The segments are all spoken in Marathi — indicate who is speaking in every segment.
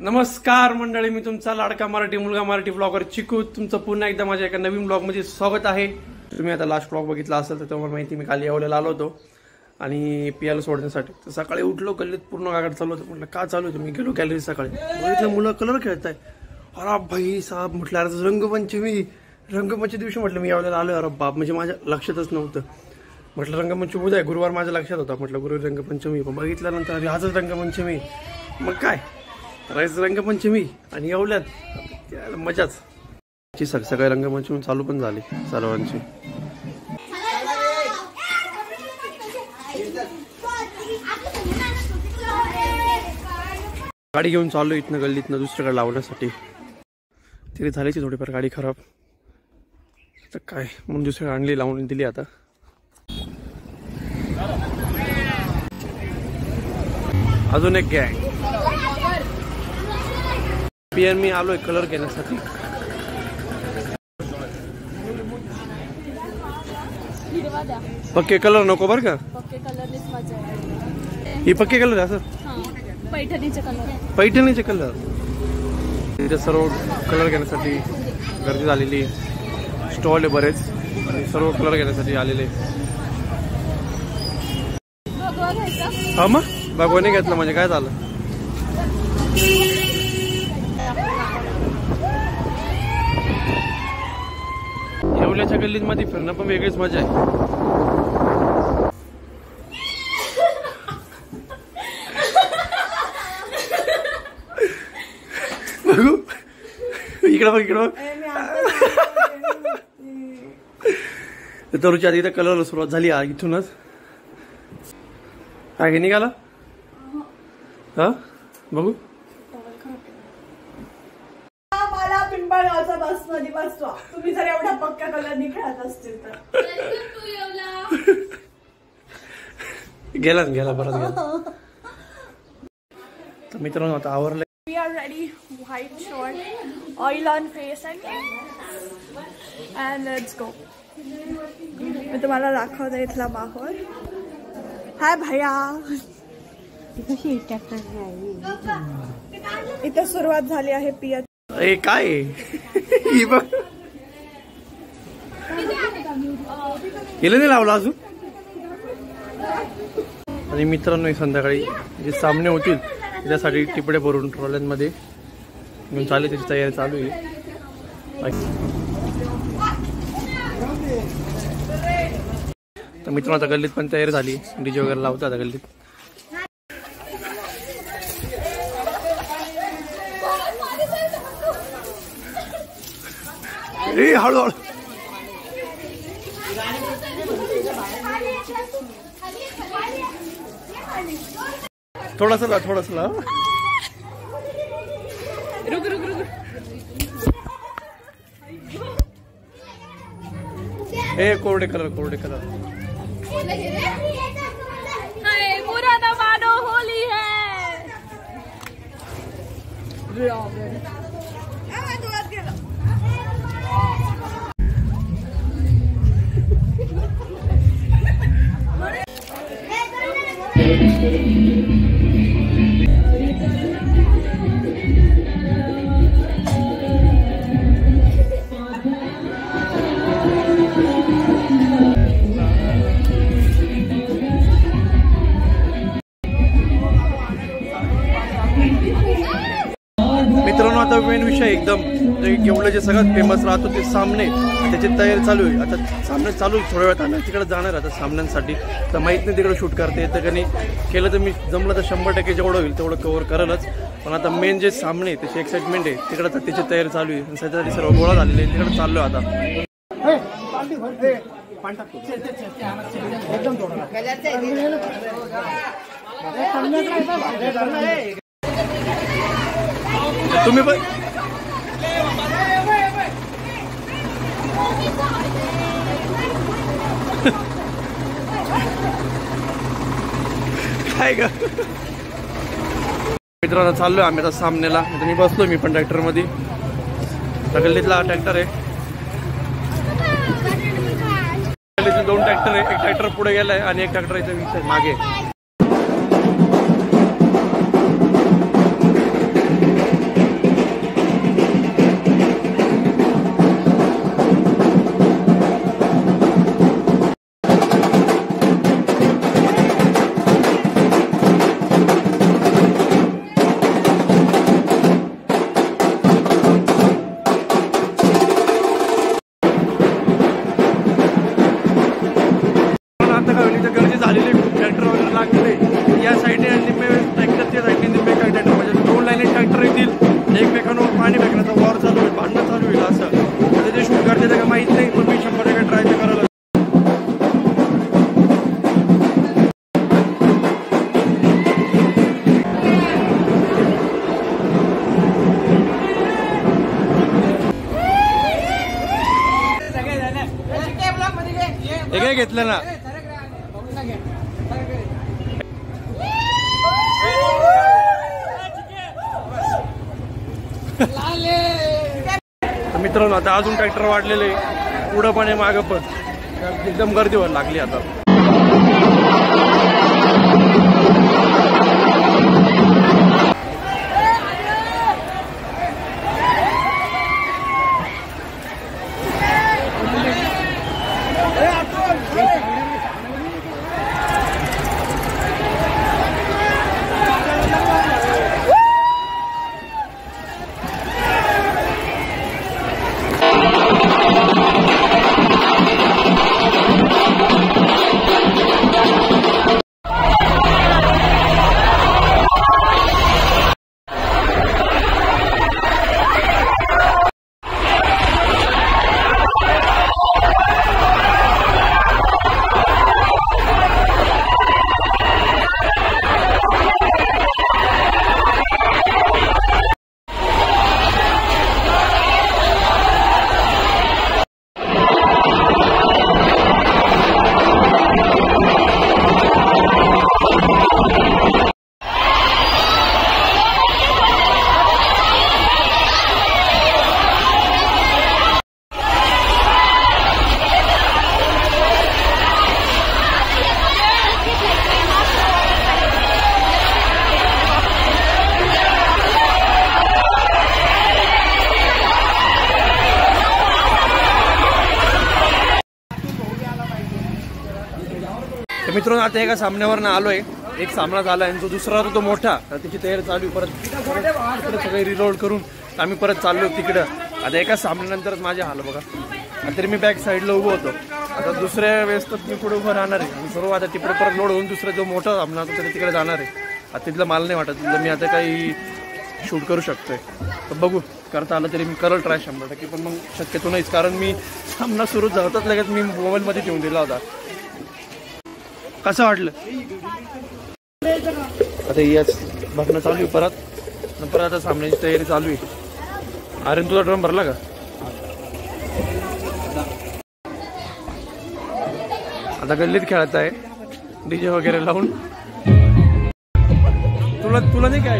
Speaker 1: नमस्कार मंडळी, मी तुमचा लाडका मराठी मुलगा मराठी ब्लॉगर चिकू तुमचं पुन्हा एकदा माझ्या एका नवीन ब्लॉग मध्ये स्वागत आहे। तुम्ही आता लास्ट ब्लॉग बघितला असेल तर तुम्हाला माहिती मी काल येवल्याला आलो होतो आणि पियाला सोडण्यासाठी। तर सकाळी उठलो, गल्लीत पूर्ण गागाट चालू होतं। म्हटलं का चालू होतं, मी गेलो गॅलरी सकाळी, बघितलं मुलं कलर खेळताय। अरे भाई साहेब, म्हटलं अरे रंगपंचमी दिवशी म्हटलं मी येवल्याला आलोय। अरे बाप, म्हणजे माझ्या लक्षातच नव्हतं। म्हटलं रंगपंचमी उद्या गुरुवार माझ्या लक्षात होता, म्हटलं गुरुवार रंगपंचमी। पण बघितल्यानंतर अरे आजच रंगपंचमी, मग काय राहायचं रंगपंचमी आणि येवल्यात मजाच। सगळ्या रंगपंचमी चालू पण झाली सर्वांची। गाडी घेऊन चाललो इथनं गल्लीतनं दुसरीकडे लावण्यासाठी। तरी झालीची थोडीफार गाडी खराब, तर काय म्हणून दुसरीकडे आणली, लावून दिली आता। अजून एक गँग पियन मी आलोय कलर घेण्यासाठी। पक्के कलर नको बर का,
Speaker 2: पक्के कलरनेच मजा आहे।
Speaker 1: ही पक्के कलर आहे असं,
Speaker 2: पैठणीचे कलर,
Speaker 1: पैठणीचे कलर। इथे सर्व कलर घेण्यासाठी गर्दी झालेली, स्टॉल आहे बरेच आणि सर्व कलर घेण्यासाठी आलेले। हा मग भगवाने घेतलं म्हणजे काय झालं। येवल्याच्या गल्लीमध्ये फिरणं पण वेगळीच मजा आहे। बघू इकडं बघ, इकडं तरुच्या आधी कलर सुरुवात झाली इथूनच। काय निघाला हा बघू।
Speaker 3: मला पिंपळगावचा बसमध्ये बसवा तुम्ही, जर एवढा पक्का कलर निघत असतील तर।
Speaker 1: गेला परत गेला। तर मित्रांनो आता आवरलं।
Speaker 3: We are ready, white shirt, oil on face and let's go. मी तुम्हाला दाखवते इथला माहोल। हाय भैया, इथे सुरुवात झाली आहे पिया।
Speaker 1: ए काय ही बघ, हिला नाही लावला अजून। आणि मित्रांनो संध्याकाळी जे सामने होतील त्यासाठी टिपडे भरून ट्रॉल्यांमध्ये घेऊन चालू, त्याची तयारी चालू आहे। तर मित्रांनो आता गल्लीत पण तयारी झाली, डीजे वगैरे लावतात आता गल्लीत। ए हळूहळू थोडासा ला
Speaker 3: रुक
Speaker 1: ए कोरडे कलर
Speaker 3: पूरा ना मानो होली है।
Speaker 1: मित्रांनो आता मेन विषय एकदम येवलं जे सगळ्यात फेमस राहतो ते सामने, त्याची तयारी चालू आहे। आता सामने चालू थोड्या वेळात आम्ही तिकडे जाणार आता सामन्यांसाठी। तर माहित नाही तिकडे शूट करता येतं का नाही, केलं तर मी जमलं तर 100% जेवढं होईल तेवढं कव्हर करेलच। पण आता मेन जे सामने त्याची एक्साइटमेंट आहे तिकडे, तर त्याची तयारी चालू आहे। त्याच्यासाठी सर्व गोळा झालेले आहे, तिकडे चाललो आता। तुम्ही पण काय ग मित्रांनो, चाललोय आम्ही आता सामन्याला। मी बसलोय, मी पण ट्रॅक्टर मध्ये। गल्लीतला ट्रॅक्टर आहे, दोन ट्रॅक्टर आहे, एक ट्रॅक्टर पुढे गेलाय आणि एक ट्रॅक्टर इथे मागे। सगळे घेतलं ना. मित्रांनो आता अजून ट्रॅक्टर वाढलेले पुढं पण आहे मागं पण एकदम गर्दी व्हायला लागली आता. मित्रांनो आता एका सामन्यावर आलोय. एक सामना झाला आणि जो दुसरा होता तो मोठा. तर त्याची तयारी चालू परत तिकडे सगळे रिलोड करून आम्ही परत चाललो तिकडं. आता एका सामन्यानंतरच माझे हाल बघा. तरी मी बॅक साईडला उभं होतो. आता दुसऱ्या वेळेस तर मी पुढे उभं राहणार आहे आणि सर्व आता तिकडे परत लोड होऊन दुसरा जो मोठा सामना होता तरी तिकडे जाणार आहे. आता तिथलं मला नाही वाटत तिथलं मी आता काही शूट करू शकतोय. तर बघू करता आलं तरी मी करल ट्राय 100%. पण मग शक्यतो नाहीच कारण मी सामना सुरू झालाच लगेच मी मोबाईलमध्ये ठेवून दिला होता. कसं वाटलं आता याच बघणं चालू आहे परत आता सामन्याची तयारी चालू आहे. अरे तुझा ड्रम भरला का? आता गल्लीत खेळत आहे डीजे वगैरे लावून. तुला नाही काय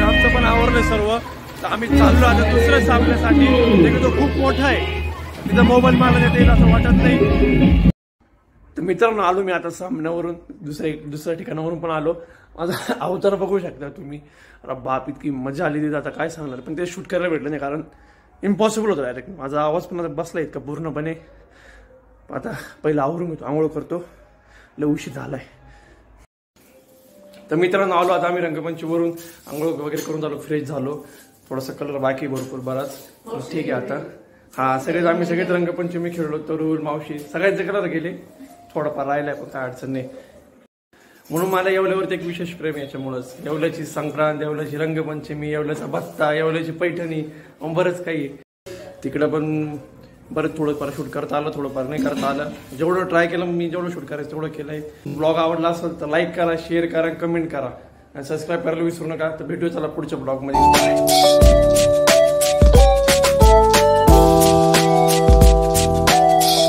Speaker 1: आमचं पण आवरलं सर्व. तर आम्ही चाललो आता दुसऱ्या सामन्यासाठी. तो खूप मोठा आहे तिथं मोबाईल मला देता येईल असं वाटत नाही. तर मित्रांनो आलो मी आता सामन्यावरून दुसऱ्या ठिकाणावरून पण आलो. माझा अवतार बघू शकता तुम्ही. अरे बाप इतकी मजा आली तिथं आता काय सांगणार. पण ते शूट करायला भेटलं नाही कारण इम्पॉसिबल होतं डायरेक्ट. माझा आवाज पण आता बसला इतका पूर्णपणे. आता पहिला आवरून घेतो आंघोळ करतो लय उशीर झालाय. तर मित्रांनो आलो आता आम्ही रंगपंचमीवरून आंघोळ वगैरे करून झालो फ्रेश झालो. थोडासा कलर बाकी भरपूर बराच ठीक आहे आता. हा आम्ही सगळेच रंगपंचमी खेळलो. तरुण मावशी सगळ्याच कलर गेले. थोडाफार राहिलाय पण काय अडचण नाही. म्हणून मला येवल्यावरती एक विशेष प्रेम याच्यामुळंच. येवल्याची संक्रांत, येवल्याची रंगपंचमी, येवल्याचा बस्ता, येवल्याची पैठणी बरंच काही. तिकडं पण बरं थोडंफार शूट करता आलं थोडंफार नाही करता आलं. जेवढं ट्राय केलं मी जेवढं शूट करायचं तेवढं केलंय. ब्लॉग आवडला असेल तर लाईक करा, शेअर करा, कमेंट करा आणि सबस्क्राईब करायला विसरू नका. तर भेटूया चला पुढच्या ब्लॉगमध्ये.